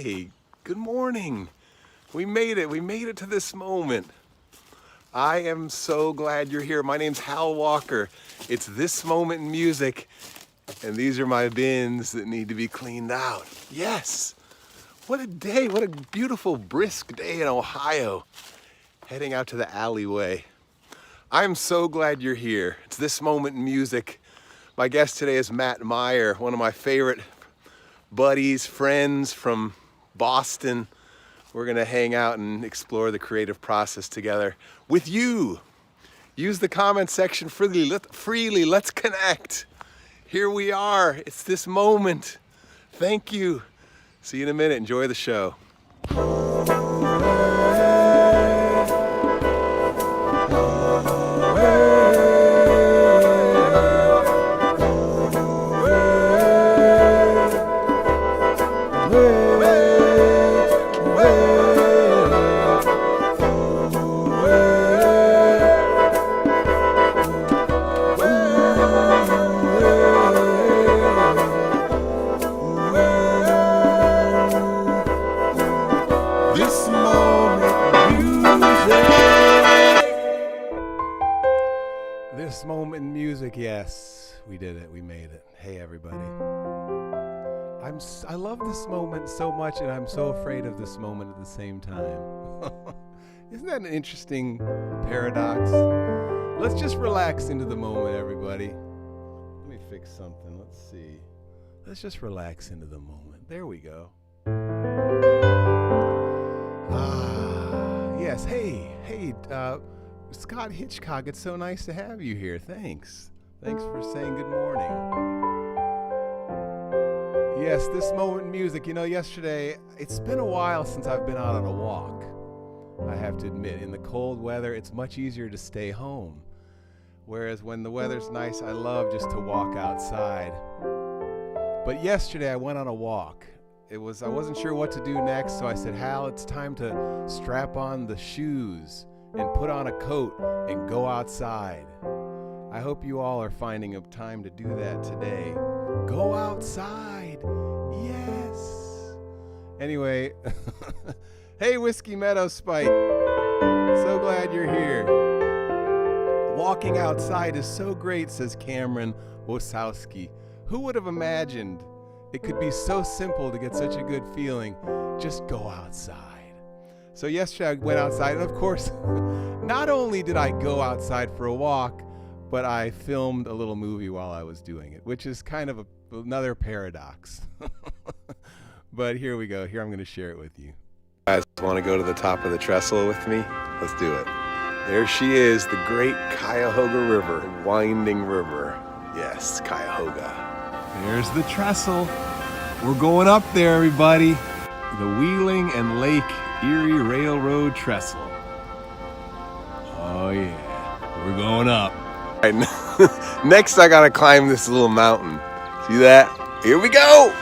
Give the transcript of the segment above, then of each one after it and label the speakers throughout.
Speaker 1: Hey, good morning. We made it. We made it to this moment. I am so glad you're here. My name's Hal Walker. It's This Moment in Music, and these are my bins that need to be cleaned out. Yes. What a day. What a beautiful, brisk day in Ohio. Heading out to the alleyway. I'm so glad you're here. It's This Moment in Music. My guest today is Meyer, one of my favorite buddies, friends from Boston. We're gonna hang out and explore the creative process together with you. Use the comment section freely. Let's connect. Here we are. It's this moment. Thank you. See you in a minute. Enjoy the show. This moment in music, yes, we did it, we made it. Hey everybody. I love this moment so much, and I'm so afraid of this moment at the same time. Isn't that an interesting paradox? Let's just relax into the moment, everybody. Let me fix something, let's see. Let's just relax into the moment. There we go. Yes, hey, Scott Hitchcock, it's so nice to have you here. Thanks for saying good morning. Yes, this moment in music. You know, yesterday, it's been a while since I've been out on a walk. I have to admit, in the cold weather, it's much easier to stay home. Whereas when the weather's nice, I love just to walk outside. But yesterday, I went on a walk. I wasn't sure what to do next, so I said, Hal, it's time to strap on the shoes and put on a coat and go outside. I hope you all are finding a time to do that today. Go outside. Yes. Anyway, hey, Whiskey Meadow Spike. So glad you're here. Walking outside is so great, says Cameron Wosowski. Who would have imagined it could be so simple to get such a good feeling? Just go outside. So yesterday I went outside, and of course, not only did I go outside for a walk, but I filmed a little movie while I was doing it, which is kind of another paradox. But here we go. Here I'm going to share it with you. You guys want to go to the top of the trestle with me? Let's do it. There she is, the great Cuyahoga River, the winding river. Yes, Cuyahoga. There's the trestle. We're going up there, everybody. The Wheeling and Lake Erie Railroad Trestle. Oh yeah, we're going up. All right, next I gotta climb this little mountain. See that? Here we go!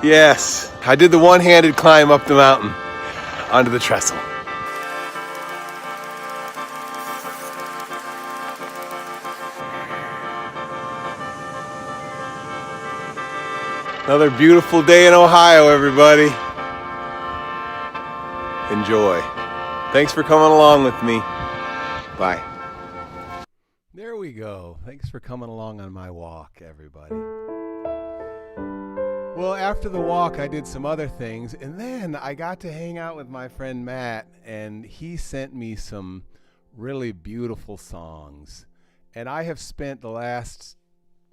Speaker 1: Yes, I did the one-handed climb up the mountain onto the trestle. Another beautiful day in Ohio, everybody. Enjoy. Thanks for coming along with me. Bye. There we go. Thanks for coming along on my walk, everybody. Well, after the walk, I did some other things, and then I got to hang out with my friend Matt, and he sent me some really beautiful songs. And I have spent the last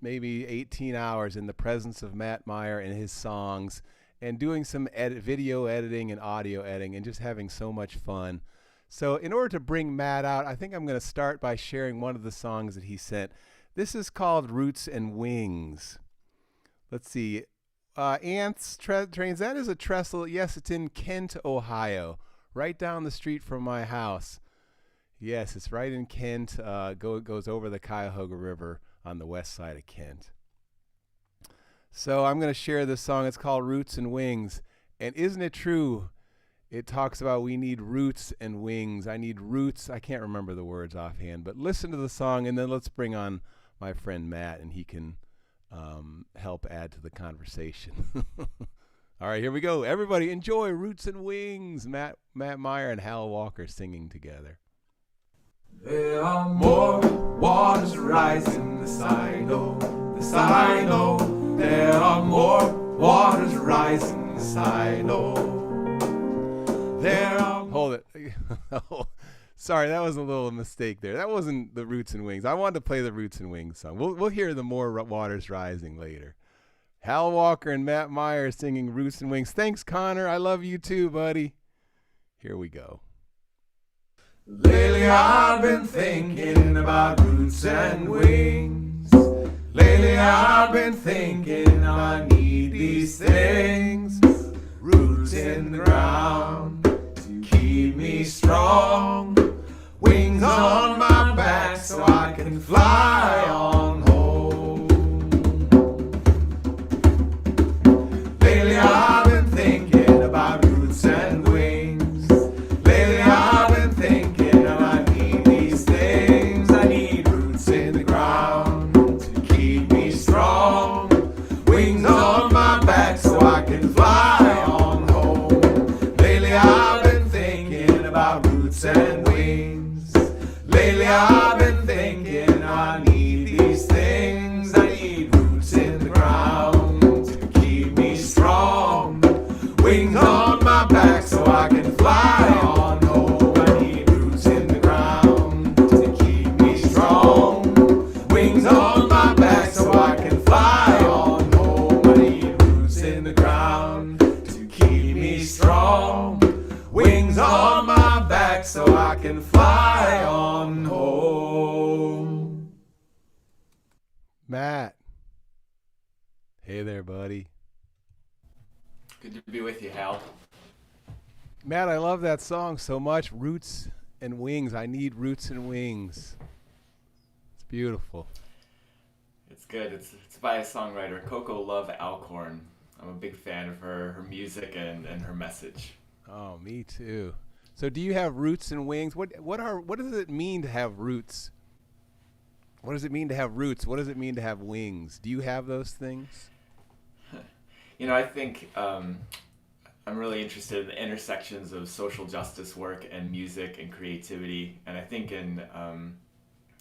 Speaker 1: maybe 18 hours in the presence of Matt Meyer and his songs, and doing some video editing and audio editing, and just having so much fun. So in order to bring Matt out, I think I'm going to start by sharing one of the songs that he sent. This is called Roots and Wings. Let's see. Ants, Trains, that is a trestle. Yes, it's in Kent, Ohio, right down the street from my house. Yes, it's right in Kent. It goes over the Cuyahoga River on the west side of Kent. So I'm going to share this song. It's called Roots and Wings. And isn't it true? It talks about we need roots and wings. I need roots. I can't remember the words offhand, but listen to the song, and then let's bring on my friend Matt, and he can help add to the conversation. All right, here we go. Everybody enjoy Roots and Wings. Matt Meyer and Hal Walker singing together.
Speaker 2: There are more waters rising, this I know, this I know. There are more waters rising, this I know. There are...
Speaker 1: Hold it. Oh, sorry, that was a little mistake there. That wasn't the Roots and Wings. I wanted to play the Roots and Wings song. We'll hear the More Waters Rising later. Hal Walker and Matt Meyer singing Roots and Wings. Thanks, Connor. I love you too, buddy. Here we go.
Speaker 2: Lately I've been thinking about roots and wings. Lately I've been thinking I need these things. Roots in the ground to keep me strong. Wings on my back so I can fly on home. Lately I've been thinking about roots and wings. Lately I've been thinking I need these things. I need roots in the ground to keep me strong. Wings on my back so I can fly on home. Lately I've been thinking about roots and wings. Lately I've been thinking I need these things. I need roots in the ground to keep me strong. Wings on my back so I can fly on home. I need roots in the ground to keep me strong. Wings on my back so I can fly on home. I need roots in the ground to keep me strong. Wings on my back so I can fly on home.
Speaker 1: Matt. Hey there, buddy.
Speaker 3: Good to be with you, Hal.
Speaker 1: Matt, I love that song so much. Roots and Wings. I need roots and wings. It's beautiful.
Speaker 3: It's good. It's by a songwriter, Coco Love Alcorn. I'm a big fan of her music and her message.
Speaker 1: Oh, me too. So do you have roots and wings? What does it mean to have roots? What does it mean to have roots? What does it mean to have wings? Do you have those things?
Speaker 3: You know, I think I'm really interested in the intersections of social justice work and music and creativity. And I think in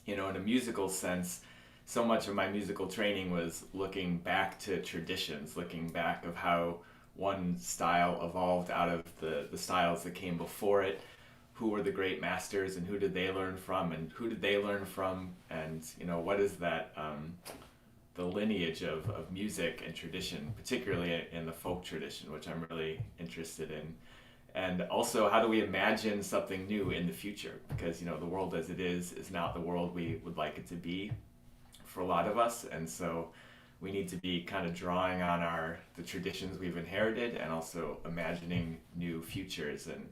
Speaker 3: a musical sense, so much of my musical training was looking back to traditions, looking back of how one style evolved out of the styles that came before it. Who were the great masters and who did they learn from and who did they learn from? And, what is that, the lineage of music and tradition, particularly in the folk tradition, which I'm really interested in. And also, how do we imagine something new in the future? Because, the world as it is not the world we would like it to be for a lot of us. And so we need to be kind of drawing on the traditions we've inherited and also imagining new futures and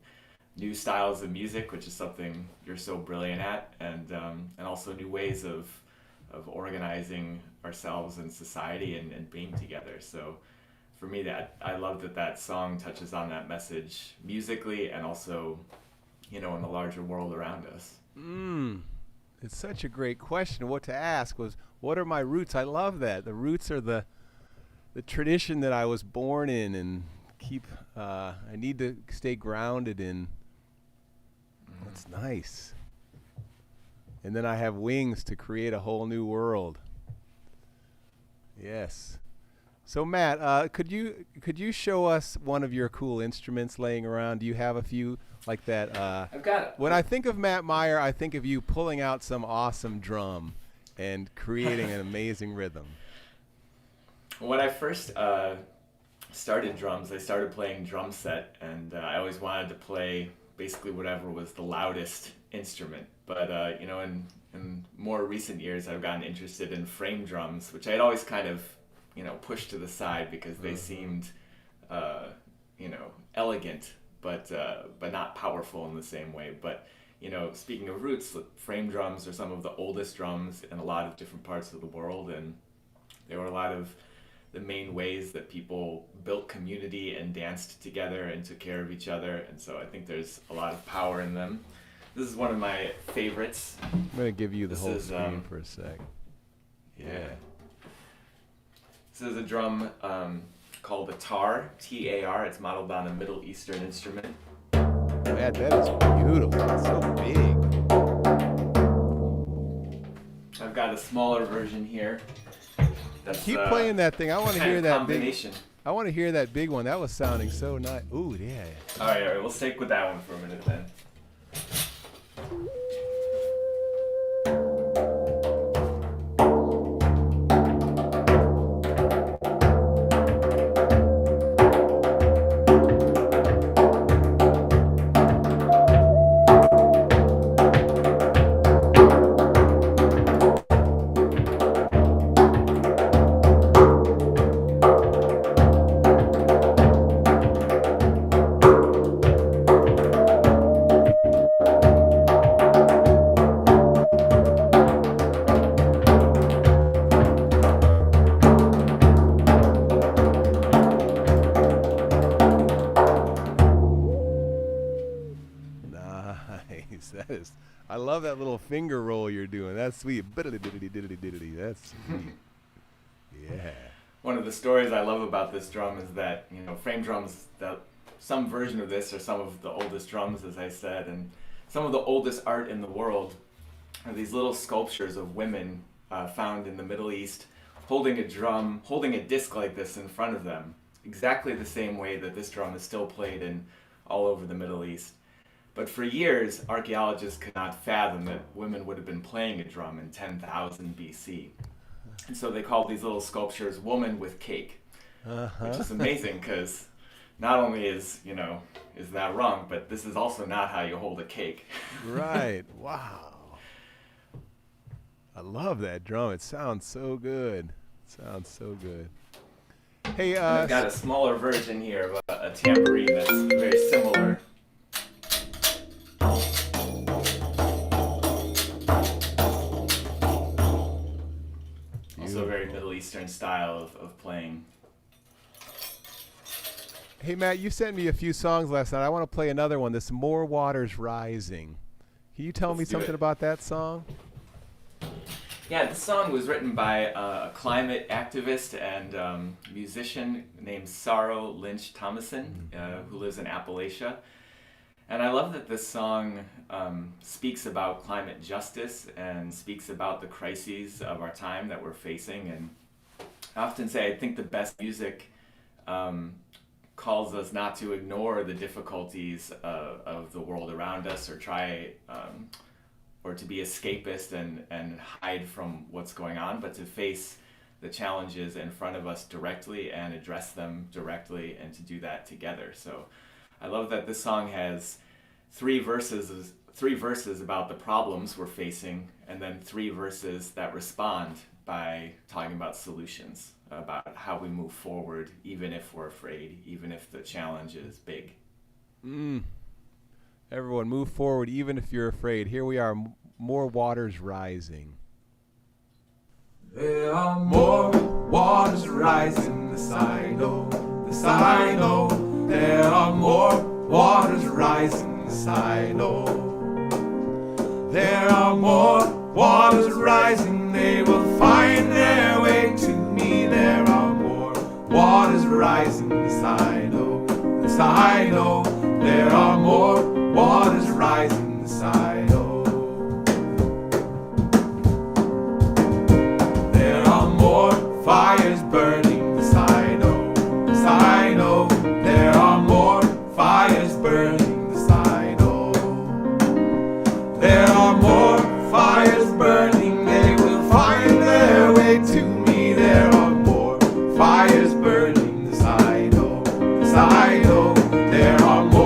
Speaker 3: new styles of music, which is something you're so brilliant at, and also new ways of organizing ourselves and society and being together. So for me, that I love that song touches on that message musically and also, in the larger world around us.
Speaker 1: It's such a great question. What to ask was, what are my roots? I love that. The roots are the tradition that I was born in and I need to stay grounded in. That's nice. And then I have wings to create a whole new world. Yes. So Matt, could you show us one of your cool instruments laying around? Do you have a few like that?
Speaker 3: I've got it.
Speaker 1: When I think of Matt Meyer, I think of you pulling out some awesome drum and creating an amazing rhythm.
Speaker 3: When I first started drums, I started playing drum set, and I always wanted to play basically whatever was the loudest instrument. But in more recent years, I've gotten interested in frame drums, which I had always kind of pushed to the side because they seemed elegant, but not powerful in the same way. But speaking of roots, frame drums are some of the oldest drums in a lot of different parts of the world, and they were a lot of the main ways that people built community and danced together and took care of each other. And so I think there's a lot of power in them. This is one of my favorites.
Speaker 1: I'm going to give you the
Speaker 3: This
Speaker 1: whole
Speaker 3: is,
Speaker 1: screen for a sec.
Speaker 3: Yeah. This is a drum called a tar, T-A-R. It's modeled on a Middle Eastern instrument.
Speaker 1: Man, that is beautiful. It's so big.
Speaker 3: I've got a smaller version here. That's,
Speaker 1: Keep playing that thing. I want to
Speaker 3: kind
Speaker 1: hear
Speaker 3: of
Speaker 1: that
Speaker 3: combination.
Speaker 1: big. I want to hear that big one. That was sounding so nice. Ooh, yeah.
Speaker 3: All right, we'll stick with that one for a minute then.
Speaker 1: Nice. That is. I love that little finger roll you're doing. That's sweet. That's sweet. Yeah.
Speaker 3: One of the stories I love about this drum is that, you know, frame drums, that some version of this are some of the oldest drums, as I said, and some of the oldest art in the world are these little sculptures of women found in the Middle East holding a drum, holding a disc like this in front of them, exactly the same way that this drum is still played in all over the Middle East. But for years, archaeologists could not fathom that women would have been playing a drum in 10,000 BC. And so they called these little sculptures woman with cake, which is amazing because not only is that wrong, but this is also not how you hold a cake.
Speaker 1: Right. Wow. I love that drum. It sounds so good. Hey,
Speaker 3: I've got a smaller version here of a tambourine that's very similar. Also very Middle Eastern style of playing.
Speaker 1: Hey, Matt, you sent me a few songs last night. I want to play another one. This More Waters Rising. Can you tell me
Speaker 3: Let's do
Speaker 1: something
Speaker 3: it.
Speaker 1: about that song?
Speaker 3: Yeah, this song was written by a climate activist and musician named Sarah Lynch Thomason, who lives in Appalachia. And I love that this song speaks about climate justice and speaks about the crises of our time that we're facing. And I often say I think the best music calls us not to ignore the difficulties of the world around us or try or to be escapist and hide from what's going on, but to face the challenges in front of us directly and address them directly, and to do that together. So I love that this song has three verses about the problems we're facing, and then 3 verses that respond by talking about solutions, about how we move forward, even if we're afraid, even if the challenge is big.
Speaker 1: Everyone, move forward, even if you're afraid. Here we are, More Waters Rising.
Speaker 2: There are more waters rising, this I know, this I know. There are more waters rising, this I know. There are more waters rising, they will find their way to me. There are more waters rising, this I know, this I know. There are more waters rising, this I know. There are more fires burning, this I know, this I know. There are more fires burning, this I know. There are more fires burning, they will find their way to me. There are more fires burning, this I know, this I know. There are more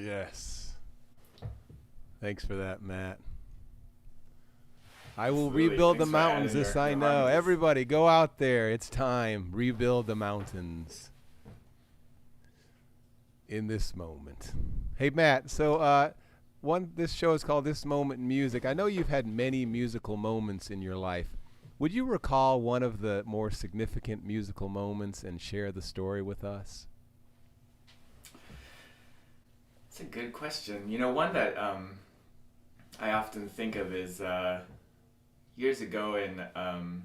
Speaker 1: Yes. Thanks for that, Matt. I will
Speaker 3: Absolutely.
Speaker 1: rebuild the
Speaker 3: Thanks for adding
Speaker 1: mountains. This
Speaker 3: your
Speaker 1: I know.
Speaker 3: harmonies.
Speaker 1: Everybody, go out there. It's time. Rebuild the mountains in this moment. Hey, Matt. So, this show is called This Moment in Music. I know you've had many musical moments in your life. Would you recall one of the more significant musical moments and share the story with us?
Speaker 3: It's a good question. You know, one that I often think of is years ago in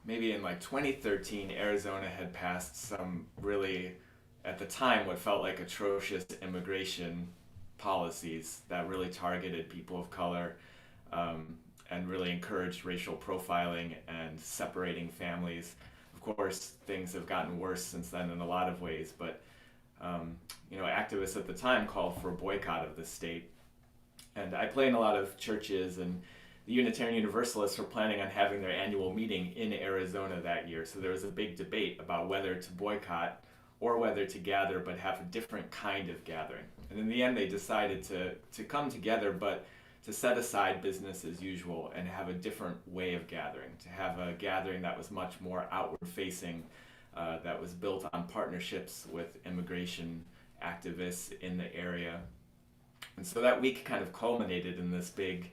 Speaker 3: maybe in like 2013, Arizona had passed some really, at the time, what felt like atrocious immigration policies that really targeted people of color and really encouraged racial profiling and separating families. Of course, things have gotten worse since then in a lot of ways, but you know, activists at the time called for a boycott of the state. And I play in a lot of churches, and the Unitarian Universalists were planning on having their annual meeting in Arizona that year. So there was a big debate about whether to boycott or whether to gather, but have a different kind of gathering. And in the end, they decided to come together, but to set aside business as usual and have a different way of gathering, to have a gathering that was much more outward facing, that was built on partnerships with immigration activists in the area. And so that week kind of culminated in this big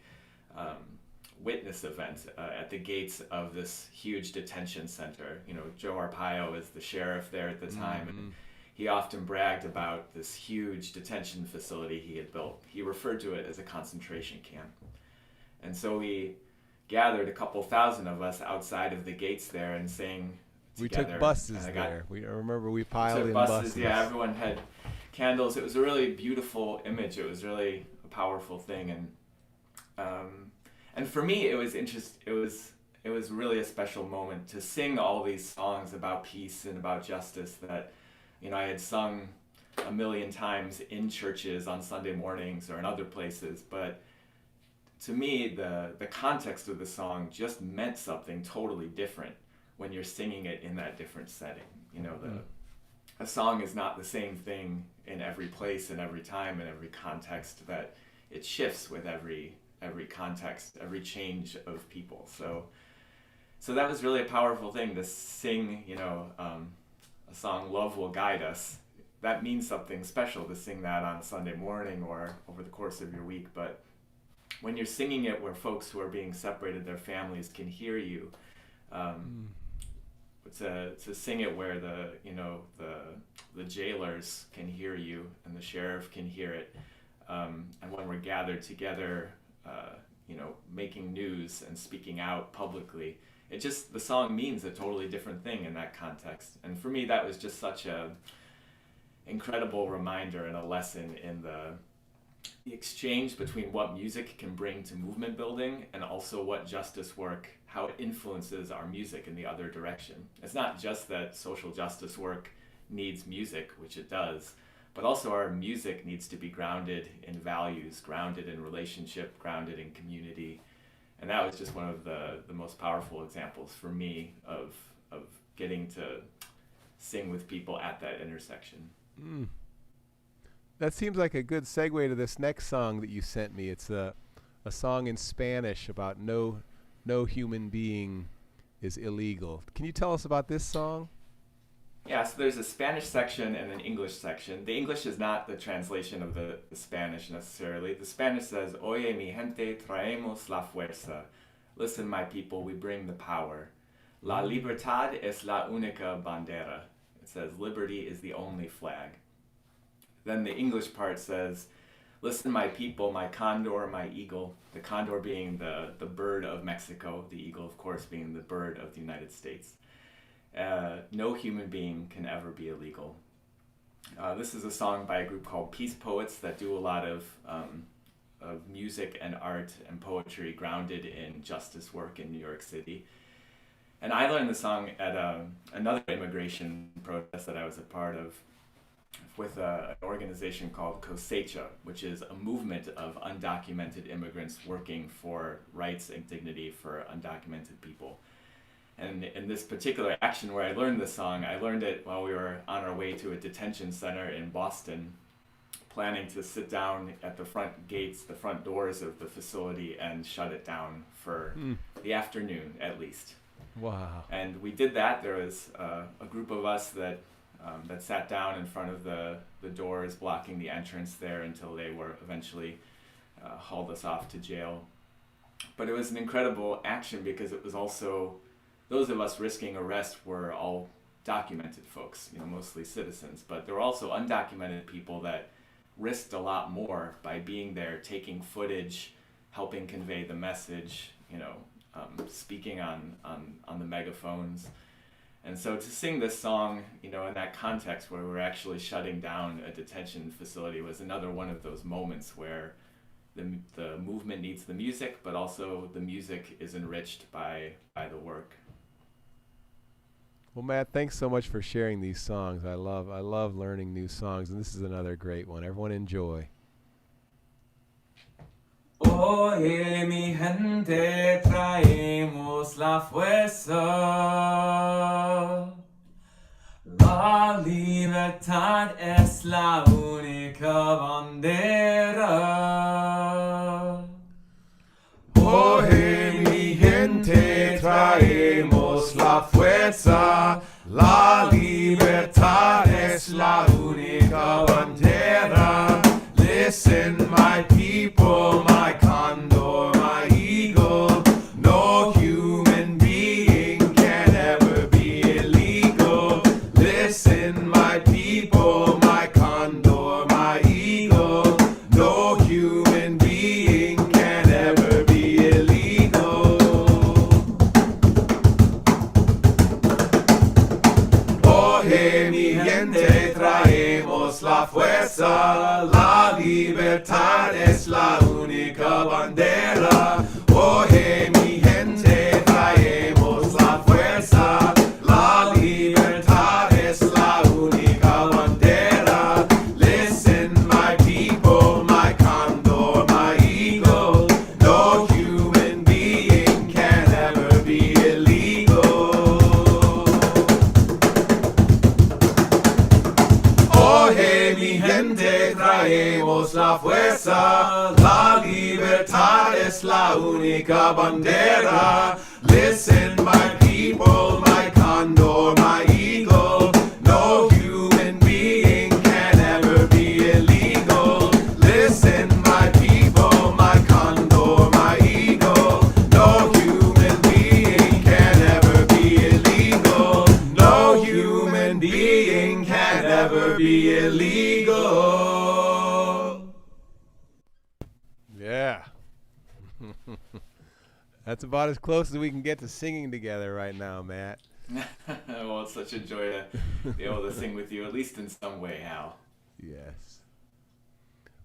Speaker 3: witness event at the gates of this huge detention center. You know, Joe Arpaio is the sheriff there at the time, and he often bragged about this huge detention facility he had built. He referred to it as a concentration camp. And so we gathered a couple thousand of us outside of the gates there and sang together.
Speaker 1: We took buses there. I remember we piled in buses.
Speaker 3: Yeah, everyone had candles. It was a really beautiful image. It was really a powerful thing, and for me, it was it was really a special moment to sing all these songs about peace and about justice that, you know, I had sung a million times in churches on Sunday mornings or in other places, but to me, the context of the song just meant something totally different when you're singing it in that different setting. You know, a song is not the same thing in every place and every time and every context, that it shifts with every context, every change of people. So that was really a powerful thing to sing, you know, a song, Love Will Guide Us. That means something special to sing that on a Sunday morning or over the course of your week. But when you're singing it where folks who are being separated, their families can hear you, to sing it where the jailers can hear you and the sheriff can hear it, and when we're gathered together, you know, making news and speaking out publicly, the song means a totally different thing in that context. And for me, that was just such a incredible reminder and a lesson in the exchange between what music can bring to movement building and also what justice work, how it influences our music in the other direction. It's not just that social justice work needs music, which it does, but also our music needs to be grounded in values, grounded in relationship, grounded in community. And that was just one of the most powerful examples for me of getting to sing with people at that intersection.
Speaker 1: That seems like a good segue to this next song that you sent me. It's a song in Spanish about no human being is illegal. Can you tell us about this song?
Speaker 3: Yeah, so there's a Spanish section and an English section. The English is not the translation of the Spanish necessarily. The Spanish says, Oye mi gente, traemos la fuerza. Listen, my people, we bring the power. La libertad es la única bandera. It says, liberty is the only flag. Then the English part says, listen, my people, my condor, my eagle. The condor being the bird of Mexico, the eagle, of course, being the bird of the United States. No human being can ever be illegal. This is a song by a group called Peace Poets that do a lot of music and art and poetry grounded in justice work in New York City. And I learned the song at another immigration protest that I was a part of with an organization called Cosecha, which is a movement of undocumented immigrants working for rights and dignity for undocumented people. And in this particular action where I learned this song, I learned it while we were on our way to a detention center in Boston, planning to sit down at the front gates, the front doors of the facility, and shut it down for the afternoon at least.
Speaker 1: Wow.
Speaker 3: And we did that. There was a group of us that sat down in front of the doors blocking the entrance there until they were eventually hauled us off to jail. But it was an incredible action because it was also, those of us risking arrest were all documented folks, mostly citizens, but there were also undocumented people that risked a lot more by being there, taking footage, helping convey the message, speaking on the megaphones. And so to sing this song, in that context where we're actually shutting down a detention facility was another one of those moments where the movement needs the music, but also the music is enriched by the work.
Speaker 1: Well, Matt, thanks so much for sharing these songs. I love learning new songs, and this is another great one. Everyone enjoy.
Speaker 2: Oye, mi gente, traemos la fuerza, la libertad es la única bandera. Oye, mi gente, traemos la fuerza, la libertad es la única bandera. Listen, my people, my condor, my eagle, no human being can ever be illegal. Listen, my people, my condor, my eagle, no human being can ever be illegal. Oye, mi gente, traemos la fuerza, la libertad es la única bandera. Oye, mi gente, traemos la fuerza, la libertad es la única bandera. Listen, my people, my condor, my eagle, no human being can ever be illegal. Oye, mi gente, traemos la fuerza, la libertad es la única bandera. Listen, my people, my condor, my eagle, no human being can ever be illegal. Listen, my people, my condor, my eagle, no human being can ever be illegal. No human being can ever be illegal.
Speaker 1: Yeah. That's about as close as we can get to singing together right now, Matt.
Speaker 3: Well, it's such a joy to be able to sing with you, at least in some way, Hal.
Speaker 1: Yes.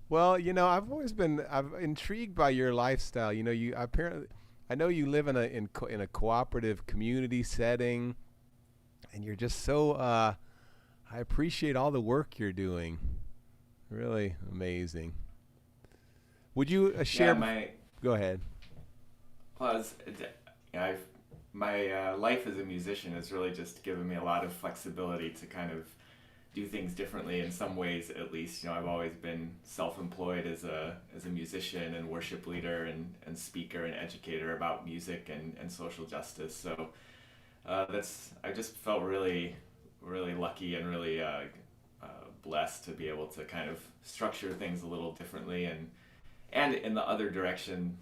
Speaker 1: Well, I'm intrigued by your lifestyle. You apparently, I know you live in a cooperative community setting, and you're just so. I appreciate all the work you're doing. Really amazing. Would you share? Go ahead.
Speaker 3: Plus, my life as a musician has really just given me a lot of flexibility to kind of do things differently in some ways, at least. I've always been self-employed as a musician and worship leader and speaker and educator about music and social justice. So I just felt really, really lucky and really blessed to be able to kind of structure things a little differently. And in the other direction,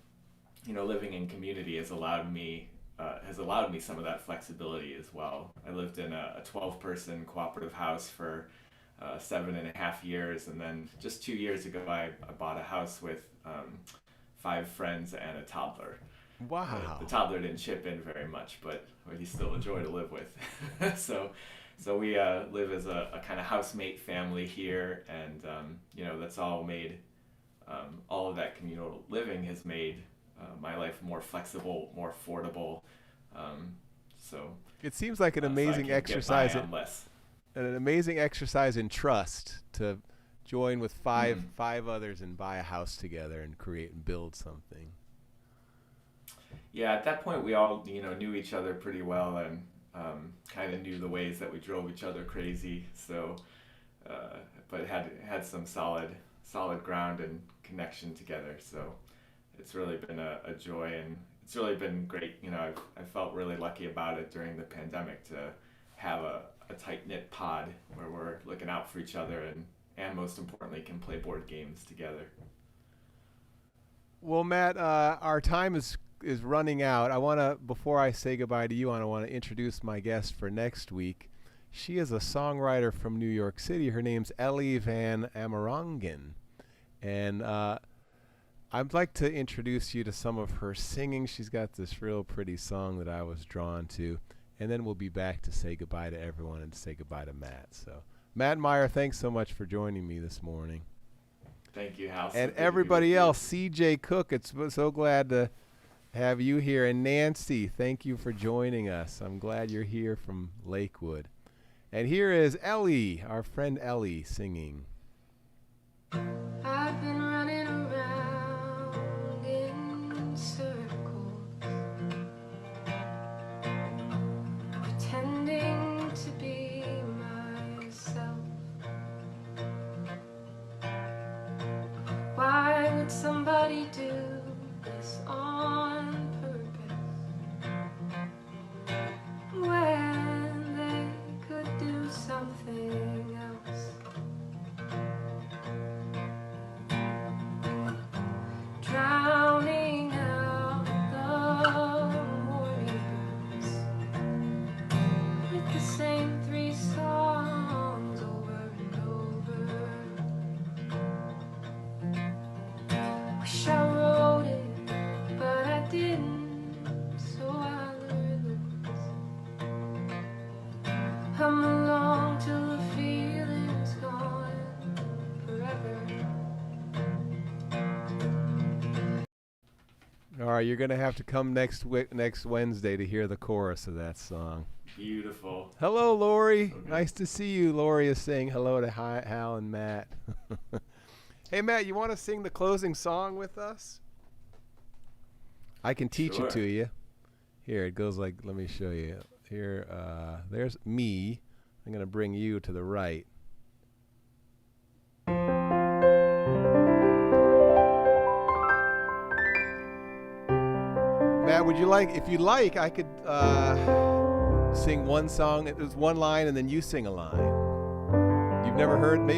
Speaker 3: living in community has allowed me some of that flexibility as well. I lived in a 12-person cooperative house for 7.5 years, and then just 2 years ago I bought a house with 5 friends and a toddler.
Speaker 1: Wow.
Speaker 3: The toddler didn't chip in very much, but he's still a joy to live with. So we live as a kind of housemate family here, and that's all made, all of that communal living has made my life more flexible, more affordable. So
Speaker 1: it seems like an amazing exercise. An amazing exercise in trust to join with five others and buy a house together and create and build something.
Speaker 3: Yeah, at that point we all knew each other pretty well and kind of knew the ways that we drove each other crazy. So, but had some solid solid ground and connection together. So it's really been a joy, and it's really been great. I felt really lucky about it during the pandemic to have a tight-knit pod where we're looking out for each other and most importantly can play board games together.
Speaker 1: Well, Matt, our time is running out. Before I say goodbye to you, I want to introduce my guest for next week. She is a songwriter from New York City. Her name's Ellie Van Amerongen. And I'd like to introduce you to some of her singing. She's got this real pretty song that I was drawn to. And then we'll be back to say goodbye to everyone and say goodbye to Matt. So, Matt Meyer, thanks so much for joining me this morning.
Speaker 3: Thank you, Hal.
Speaker 1: And everybody else, C.J. Cook, it's so glad to have you here. And Nancy, thank you for joining us. I'm glad you're here from Lakewood. And here is Ellie, our friend Ellie, singing.
Speaker 4: I've been running around in circles, pretending to be myself. Why would somebody do this on purpose when they could do something else? Drowning out the morning birds with the same 3 songs over and over. Wish I wrote it, but I didn't, so I learned this. Hum along till the feeling's gone forever.
Speaker 1: All right, you're going to have to come next Wednesday to hear the chorus of that song.
Speaker 3: Beautiful.
Speaker 1: Hello, Lori.
Speaker 3: Okay.
Speaker 1: Nice to see you. Lori is saying hello to Hal and Matt. Hey, Matt, you want to sing the closing song with us? I can teach
Speaker 3: Sure.
Speaker 1: it to you. Here, it goes like, let me show you. Here, there's me. I'm going to bring you to the right. Matt, would you like, if you like, I could sing one song. It was one line and then you sing a line. You've never heard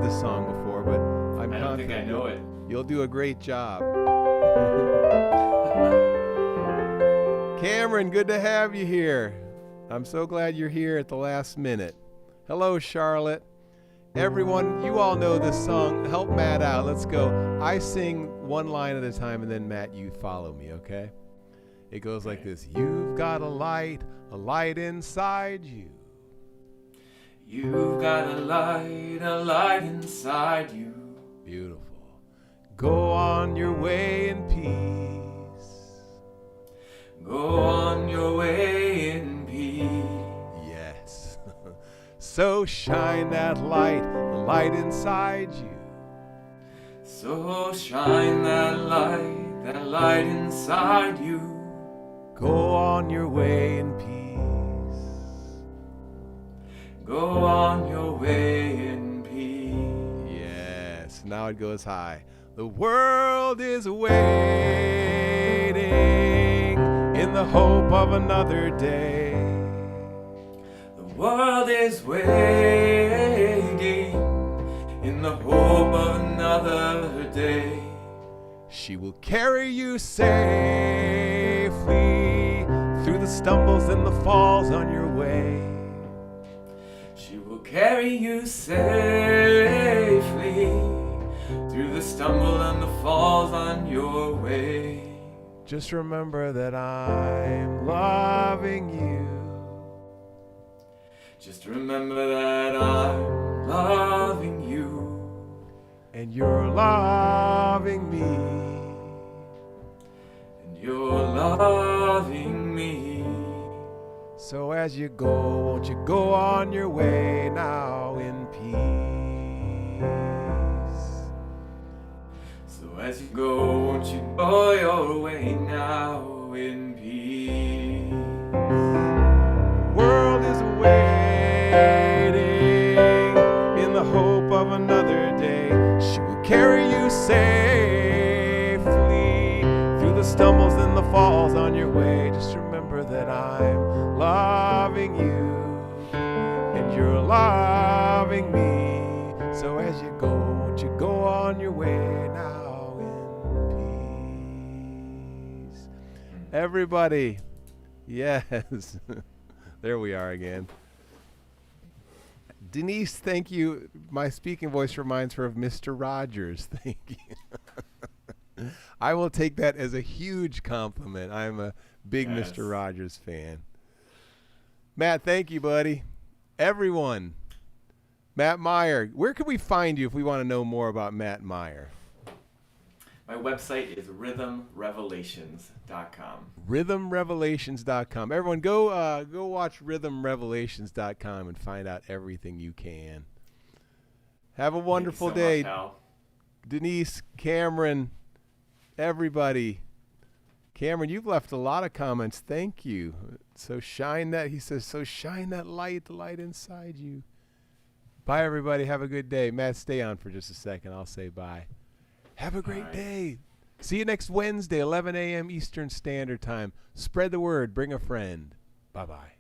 Speaker 1: this song before, but I'm
Speaker 3: I don't think I
Speaker 1: confident
Speaker 3: know it.
Speaker 1: you'll do a great job. Cameron, good to have you here. I'm so glad you're here at the last minute. Hello, Charlotte. Everyone, you all know this song. Help Matt out. Let's go. I sing one line at a time, and then Matt, you follow me, okay? It goes like this. You've got a light inside you.
Speaker 3: You've got a light inside you.
Speaker 1: Beautiful. Go on your way in peace.
Speaker 3: Go on your way in peace.
Speaker 1: Yes. So shine that light, the light inside you.
Speaker 3: So shine that light inside you.
Speaker 1: Go on your way in peace.
Speaker 3: Go on your way in peace.
Speaker 1: Yes. Now it goes high. The world is waiting in the hope of another day.
Speaker 3: The world is waiting in the hope of another day.
Speaker 1: She will carry you safely through the stumbles and the falls on your way.
Speaker 3: She will carry you safely through the stumble and the falls on your way.
Speaker 1: Just remember that I'm loving you.
Speaker 3: Just remember that I'm loving you.
Speaker 1: And you're loving me.
Speaker 3: And you're loving me.
Speaker 1: So as you go, won't you go on your way now in peace?
Speaker 3: So as you go, won't you go your way now in peace?
Speaker 1: The world is waiting in the hope of another day. She will carry you safely through the stumbles and the falls on your way. Just remember that I'm loving you and you're loving me. So as you go, won't you go on your way now in peace. Everybody, yes. There we are again. Denise, thank you. My speaking voice reminds her of Mr. Rogers. Thank you. I will take that as a huge compliment. I'm a big
Speaker 3: Yes.
Speaker 1: Mr. Rogers fan. Matt, thank you, buddy. Everyone, Matt Meyer, where can we find you if we want to know more about Matt Meyer?
Speaker 3: My website is rhythmrevelations.com.
Speaker 1: Rhythmrevelations.com. Everyone, go watch rhythmrevelations.com and find out everything you can. Have a wonderful
Speaker 3: Thank you so
Speaker 1: day.
Speaker 3: much, Hal.
Speaker 1: Denise, Cameron, everybody. Cameron, you've left a lot of comments. Thank you. So shine that, he says, so shine that light, the light inside you. Bye, everybody. Have a good day. Matt, stay on for just a second. I'll say bye. Have a great
Speaker 3: Bye.
Speaker 1: day. See you next Wednesday, 11 a.m. Eastern Standard Time. Spread the word. Bring a friend. Bye-bye.